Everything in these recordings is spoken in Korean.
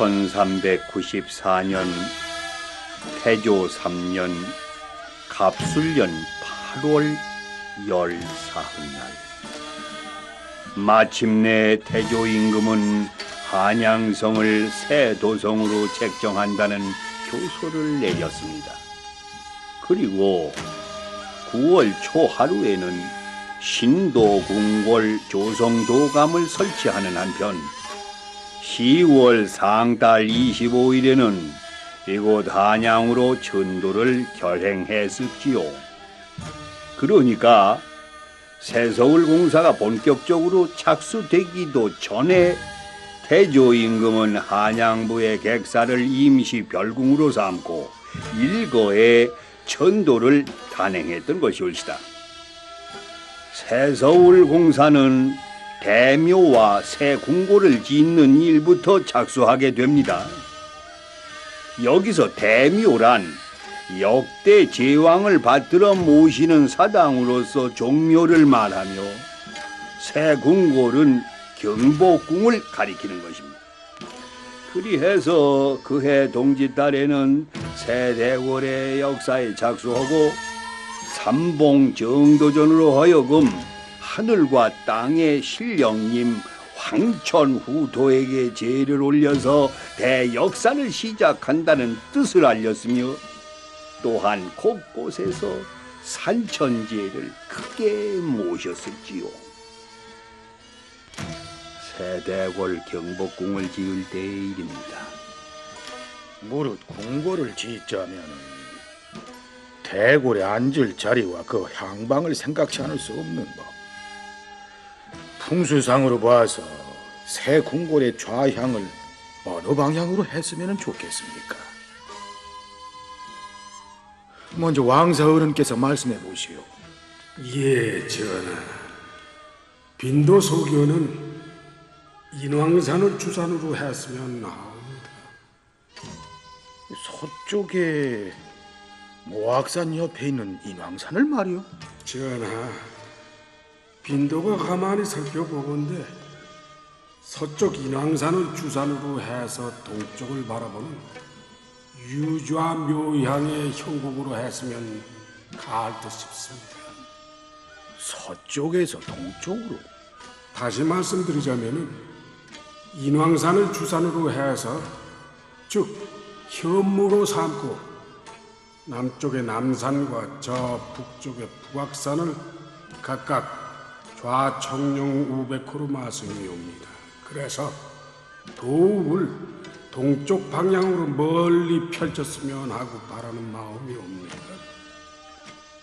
1394년 태조 3년 갑술년 8월 14날 마침내 태조 임금은 한양성을 새 도성으로 책정한다는 교서를 내렸습니다. 그리고 9월 초 하루에는 신도궁궐 조성도감을 설치하는 한편 10월 상달 25일에는 이곳 한양으로 전도를 결행했었지요. 그러니까 새서울 공사가 본격적으로 착수되기도 전에 태조 임금은 한양부의 객사를 임시 별궁으로 삼고 일거에 전도를 단행했던 것이올시다. 새서울 공사는 대묘와 새 궁궐을 짓는 일부터 착수하게 됩니다. 여기서 대묘란 역대 제왕을 받들어 모시는 사당으로서 종묘를 말하며 새 궁궐은 경복궁을 가리키는 것입니다. 그리해서 그해 동짓달에는 세대궐의 역사에 착수하고 삼봉 정도전으로 하여금 하늘과 땅의 신령님 황천후도에게 제를 올려서 대역사를 시작한다는 뜻을 알렸으며 또한 곳곳에서 산천제를 크게 모셨었지요. 세대궐 경복궁을 지을 때의 일입니다. 무릇 궁궐을 짓자면 대궐에 앉을 자리와 그 향방을 생각지 않을 수 없는 법. 풍수상으로 봐서 새 궁궐의 좌향을 어느 방향으로 했으면 좋겠습니까? 먼저 왕사 어른께서 말씀해 보시오. 예, 전하. 빈도소교는 인왕산을 주산으로 했으면 나옵니다. 서쪽에 모악산 옆에 있는 인왕산을 말이오? 전하, 빈도가 가만히 살펴보건대 서쪽 인왕산을 주산으로 해서 동쪽을 바라보는 유좌 묘향의 형국으로 했으면 가할 듯 싶습니다. 서쪽에서 동쪽으로? 다시 말씀드리자면은 인왕산을 주산으로 해서 즉 현무로 삼고 남쪽의 남산과 저 북쪽의 북악산을 각각 좌청룡 500호로 마승이옵니다. 그래서 도움을 동쪽 방향으로 멀리 펼쳤으면 하고 바라는 마음이 옵니다.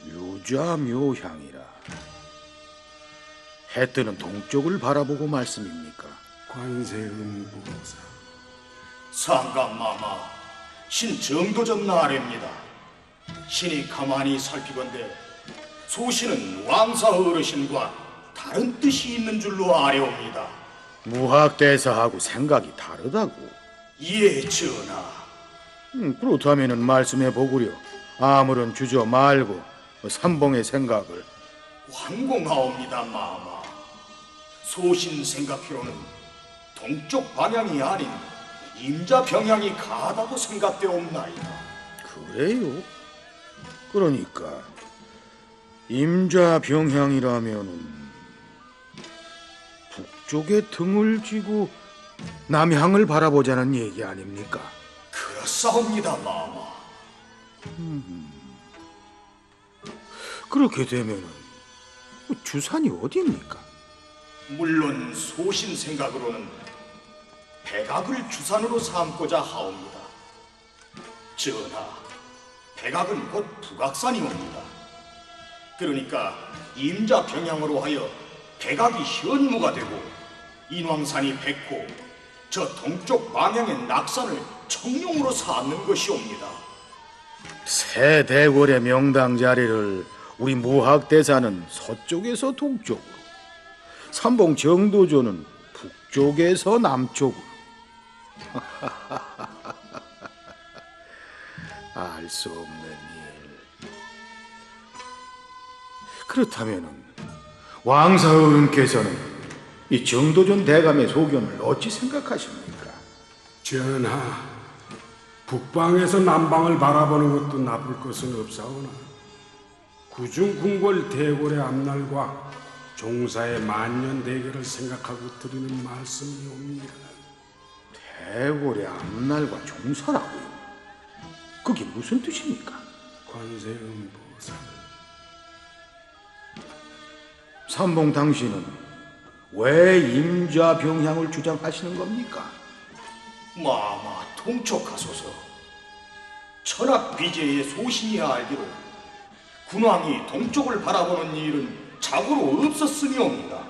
유좌묘향이라. 해 뜨는 동쪽을 바라보고 말씀입니까? 관세음보사. 상감마마, 신 정도전 나래입니다. 신이 가만히 살피건대 소신은 왕사 어르신과 다른 뜻이 있는 줄로 아뢰옵니다. 무학대사하고 생각이 다르다고? 예, 전하. 그렇다면 말씀해 보구려. 아무런 주저 말고 삼봉의 생각을. 환공하옵니다, 마마. 소신 생각회로는 동쪽 방향이 아닌 임자 병향이 가다고 생각되옵나이다. 그래요? 그러니까 임자 병향이라면은 북쪽에 등을 쥐고 남향을 바라보자는 얘기 아닙니까? 그렇사옵니다, 마마. 그렇게 되면은 주산이 어디입니까? 물론 소신 생각으로는 백악을 주산으로 삼고자 하옵니다. 전하, 백악은 곧 북악산이옵니다. 그러니까 임자 병향으로 하여 백악이 현무가 되고 인왕산이 백호, 저 동쪽 방향의 낙산을 청룡으로 삼는 것이옵니다. 새 대궐의 명당 자리를 우리 무학대사는 서쪽에서 동쪽으로, 삼봉 정도조는 북쪽에서 남쪽으로. 알 수 없는 일. 그렇다면은 왕사 어른께서는 이 정도전 대감의 소견을 어찌 생각하십니까? 전하, 북방에서 남방을 바라보는 것도 나쁠 것은 없사오나 구중궁궐 대궐의 앞날과 종사의 만년 대계를 생각하고 드리는 말씀이옵니다. 대궐의 앞날과 종사라고요? 그게 무슨 뜻입니까? 관세음보살, 삼봉 당신은 왜 임좌병향을 주장하시는 겁니까? 마마 통촉하소서. 천하비제의 소신이야 알기로 군왕이 동쪽을 바라보는 일은 자고로 없었으니옵니다.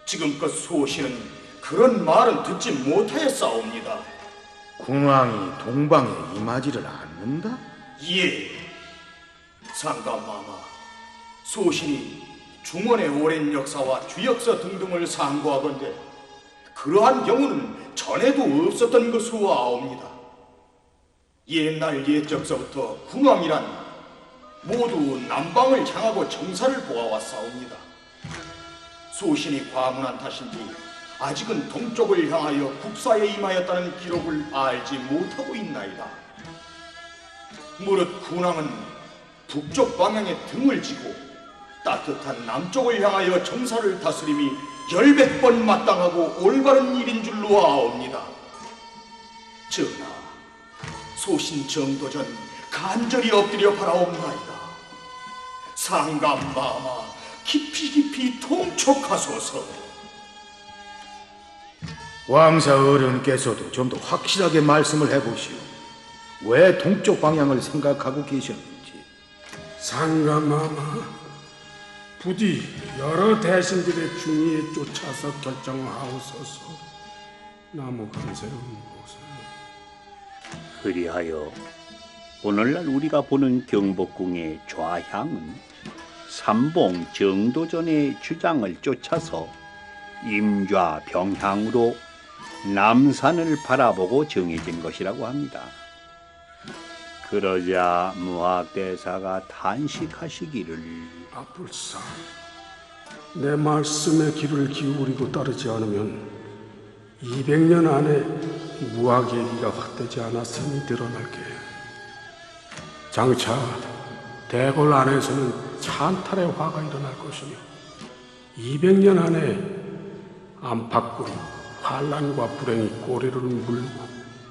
지금껏 소신은 그런 말은 듣지 못하였사옵니다. 군왕이 동방에 임하지를 않는다? 예, 상감마마, 소신이 중원의 오랜 역사와 주역사 등등을 상고하건대 그러한 경우는 전에도 없었던 것으로 아옵니다. 옛날 옛적서부터 군왕이란 모두 남방을 향하고 정사를 보아왔사옵니다. 소신이 과문한 탓인지 아직은 동쪽을 향하여 국사에 임하였다는 기록을 알지 못하고 있나이다. 무릇 군왕은 북쪽 방향에 등을 지고 따뜻한 남쪽을 향하여 정사를 다스림이 10배 마땅하고 올바른 일인 줄로 아옵니다. 전하, 소신 정도전 간절히 엎드려 바라옵나이다. 상감마마, 깊이 통촉하소서. 왕사 어른께서도 좀 더 확실하게 말씀을 해보시오. 왜 동쪽 방향을 생각하고 계셨는지. 상감마마, 부디 여러 대신들의 중의에 쫓아서 결정하옵소서. 나무 관세음보살. 그리하여 오늘날 우리가 보는 경복궁의 좌향은 삼봉 정도전의 주장을 쫓아서 임좌병향으로 남산을 바라보고 정해진 것이라고 합니다. 그러자 무학대사가 탄식하시기를, 아뿔싸, 내 말씀에 귀를 기울이고 따르지 않으면 200년 안에 무학예기가 확되지 않았음이 드러날게. 장차 대궐 안에서는 찬탈의 화가 일어날 것이며 200년 안에 안팎으로 환란과 불행이 꼬리를 물고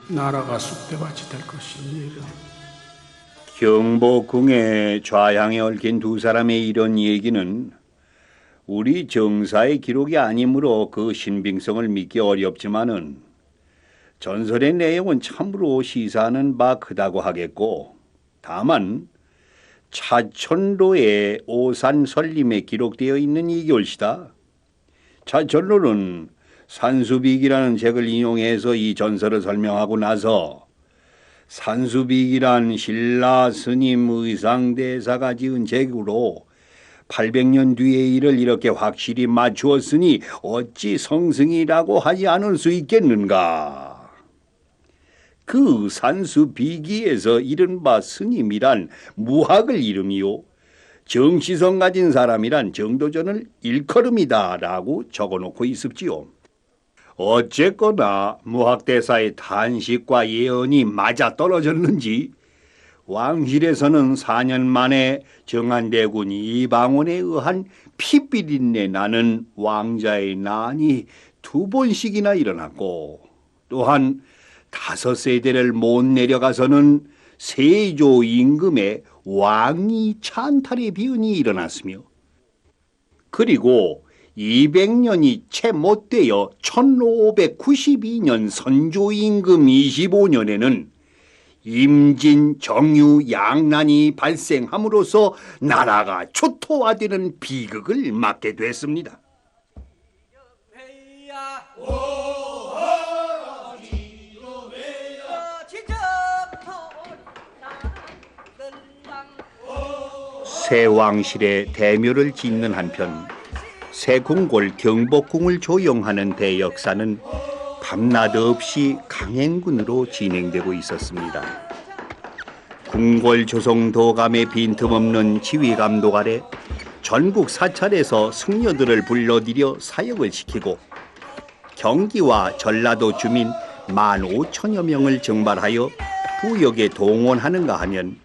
나라가 쑥대밭이 될 것이니라. 경복궁의 좌향에 얽힌 두 사람의 이런 얘기는 우리 정사의 기록이 아니므로 그 신빙성을 믿기 어렵지만은 전설의 내용은 참으로 시사하는 바 크다고 하겠고, 다만 차천로의 오산설림에 기록되어 있는 이것이다. 차천로는 산수비기라는 책을 인용해서 이 전설을 설명하고 나서 산수비기란 신라 스님 의상대사가 지은 책으로 800년 뒤의 일을 이렇게 확실히 맞추었으니 어찌 성승이라고 하지 않을 수 있겠는가. 그 산수비기에서 이른바 스님이란 무학을 이름이요 정치성 가진 사람이란 정도전을 일컬음이다 라고 적어놓고 있습지요. 어쨌거나 무학대사의 탄식과 예언이 맞아떨어졌는지 왕실에서는 4년 만에 정한대군 이방원에 의한 피비린내 나는 왕자의 난이 2번씩이나 일어났고, 또한 5세대를 못 내려가서는 세조 임금의 왕위 찬탈의 비운이 일어났으며, 그리고 200년이 채 못 되어 1592년 선조 임금 25년에는 임진, 정유, 양난이 발생함으로써 나라가 초토화되는 비극을 맞게 됐습니다. 새 왕실의 대묘를 짓는 한편 새 궁궐 경복궁을 조용하는 대역사는 밤낮 없이 강행군으로 진행되고 있었습니다. 궁궐 조성 도감의 빈틈없는 지휘 감독 아래 전국 사찰에서 승려들을 불러들여 사역을 시키고 경기와 전라도 주민 15,000여 명을 정발하여 부역에 동원하는가 하면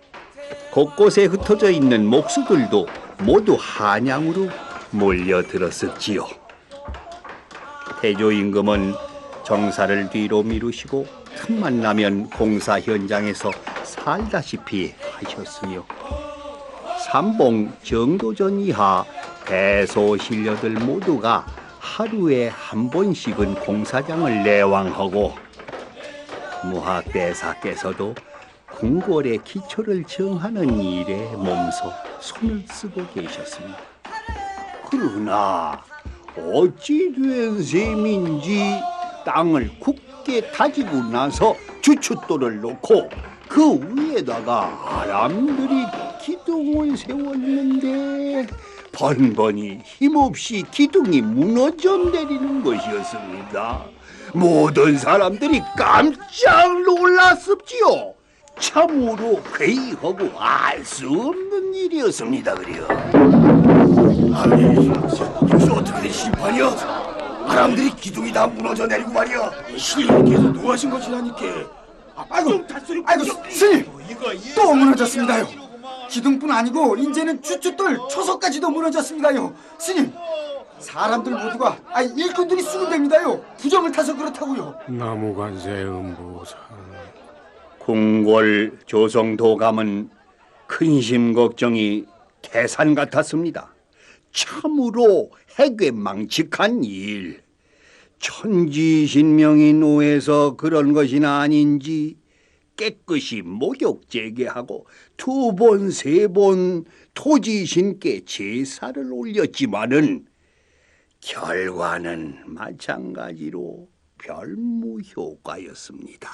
곳곳에 흩어져 있는 목수들도 모두 한양으로 몰려들었었지요. 태조 임금은 정사를 뒤로 미루시고 틈만 나면 공사 현장에서 살다시피 하셨으며 삼봉 정도전 이하 대소신료들 모두가 하루에 한 번씩은 공사장을 내왕하고 무학대사께서도 궁궐의 기초를 정하는 일에 몸소 손을 쓰고 계셨습니다. 그러나 어찌 된 셈인지 땅을 굳게 다지고 나서 주춧돌을 놓고 그 위에다가 아람들이 기둥을 세웠는데 번번이 힘없이 기둥이 무너져 내리는 것이었습니다. 모든 사람들이 깜짝 놀랐습지요. 참으로 회의하고 알 수 없는 일이었습니다. 그려. 아니, 이것이 어떻게 된 심판이야? 사람들이 기둥이 다 무너져 내리고 말이야. 신령께서 노하신 것이라니까. 아이고, 스님, 또 무너졌습니다요. 기둥뿐 아니고 이제는 주춧돌 초석까지도 무너졌습니다요. 스님, 사람들 모두가 일꾼들이 수군됩니다요. 부정을 타서 그렇다고요. 나무관세 음보살. 궁궐 조성도감은 근심 걱정이 태산 같았습니다. 참으로 해괴망측한 일. 천지신명이 노해서 그런 것이나 아닌지 깨끗이 목욕 재개하고 2번, 3번 토지신께 제사를 올렸지만은 결과는 마찬가지로 별무효과였습니다.